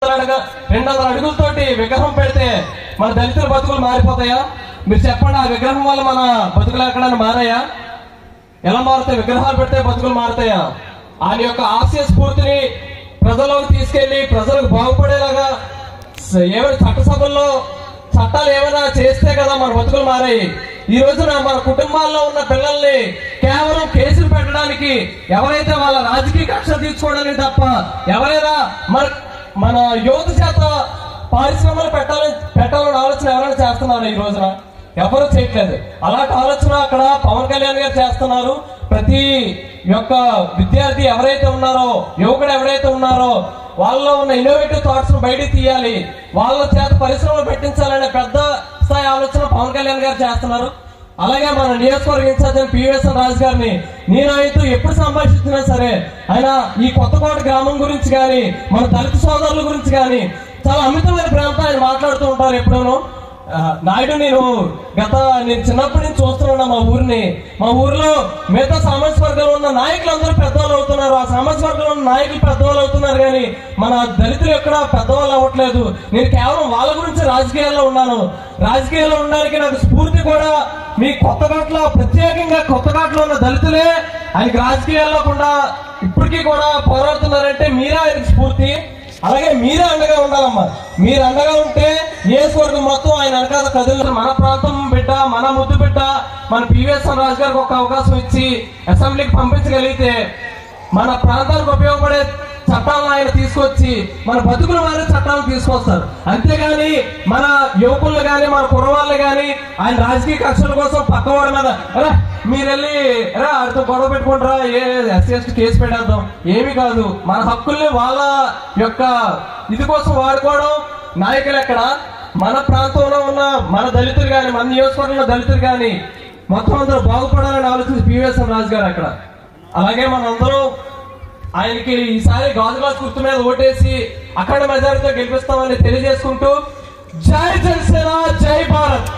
200 అడుగులతోటి విగ్రహం పెడితే మన దళితుల బతుకులు మారిపోతాయా? మీరు చెప్పండి. ఆ విగ్రహం వల్ల మన బతుకులు ఎక్కడైనా మారాయా? ఎలా మారుతాయి? విగ్రహాలు పెడితే బతుకులు మారుతాయా? ఆయన యొక్క ఆశయ స్ఫూర్తిని ప్రజల్లోకి తీసుకెళ్లి ప్రజలకు బాగుపడేలాగా ఏమైనా చట్టసభల్లో చట్టాలు ఏమైనా చేస్తే కదా మన బతుకులు మారాయి. ఈ రోజున మన కుటుంబాల్లో ఉన్న పిల్లల్ని కేవలం కేసులు పెట్టడానికి, ఎవరైతే వాళ్ళ రాజకీయ కక్ష తీర్చుకోవడానికి తప్ప ఎవరైనా మన యువత చేత పరిశ్రమలు పెట్టాలని ఆలోచన ఎవరైనా చేస్తున్నారు? ఈ రోజున ఎవరు చేయట్లేదు. అలాంటి ఆలోచన అక్కడ పవన్ కళ్యాణ్ గారు చేస్తున్నారు. ప్రతి యొక్క విద్యార్థి ఎవరైతే ఉన్నారో, యువకుడు ఎవరైతే ఉన్నారో వాళ్ళలో ఉన్న ఇన్నోవేటివ్ థాట్స్ బయటికి తీయాలి, వాళ్ళ చేత పరిశ్రమలు పెట్టించాలనే పెద్ద స్థాయి ఆలోచన పవన్ కళ్యాణ్ గారు చేస్తున్నారు. అలాగే మన నియోజకవర్గ ఇన్ఛార్జ్ పివిఎస్ఎన్ రాజు గారిని నేను ఆయనతో ఎప్పుడు సంభాషించినా సరే ఆయన ఈ కొత్తకోట గ్రామం గురించి కానీ మన దళిత సోదరుల గురించి కానీ చాలా అమితమైన ప్రేమతో ఆయన మాట్లాడుతూ ఉంటారు. ఎప్పుడూను నాయుడు, నేను చిన్నప్పటి నుంచి చూస్తున్నాను మా ఊరిలో మిగతా సామాజిక వర్గంలో ఉన్న నాయకులందరూ పెద్దవాళ్ళు అవుతున్నారు. ఆ సామాజిక వర్గంలో ఉన్న నాయకులు పెద్దవాళ్ళు అవుతున్నారు, కానీ మన దళితులు ఎక్కడ పెద్దవాళ్ళు అవ్వట్లేదు. నేను కేవలం వాళ్ళ గురించి రాజకీయాల్లో ఉన్నాను. రాజకీయాల్లో ఉండడానికి నాకు స్ఫూర్తి కూడా మీ కొత్తకోటలో, ప్రత్యేకంగా కొత్తకోటలో ఉన్న దళితులే ఆయనకి రాజకీయాల్లో కూడా ఇప్పటికీ కూడా పోరాడుతున్నారంటే మీరే ఆయనకి స్ఫూర్తి. అలాగే మీరే అండగా ఉండాలమ్మా. మీరు అండగా ఉంటే నియోజకవర్గం మొత్తం ఆయన వెనకాల కదులు. మన ప్రాంతం బిడ్డ, మన ముద్దు బిడ్డ, మన పివిఎస్ఎన్ రాజు గారికి ఒక అవకాశం ఇచ్చి అసెంబ్లీకి పంపించగలిగితే మన ప్రాంతానికి ఉపయోగపడే చట్టాలను ఆయన తీసుకొచ్చి మన బతుకులు మారే చట్టాలను తీసుకొస్తారు. అంతేగాని మన యువకులు కానీ మన కుర్రవాళ్ళు కానీ ఆయన రాజకీయ కక్షల కోసం పక్కవాడి మీద మీరు వెళ్ళి ఆడితో గొడవ పెట్టుకుంటారా, ఎస్సీ ఎస్టీ కేసు పెట్టేద్దాం, ఏమీ కాదు. మన హక్కుల్ని వాళ్ళ యొక్క ఇది కోసం వాడుకోవడం నాయకులు ఎక్కడ? మన ప్రాంతంలో ఉన్న మన దళితులు కానీ, మన నియోజకవర్గంలో దళితులు కానీ మొత్తం అందరూ బాగుపడాలని ఆలోచించి పివిఎస్ఎన్ రాజు గారు అక్కడ. అలాగే మనందరూ ఆయనకి ఈసారి గాజుగ్లాస్ గుర్తు మీద ఓటేసి అఖండ మెజారిటీతో గెలిపిస్తామని తెలియజేసుకుంటూ జై జనసేన, జై భారత్.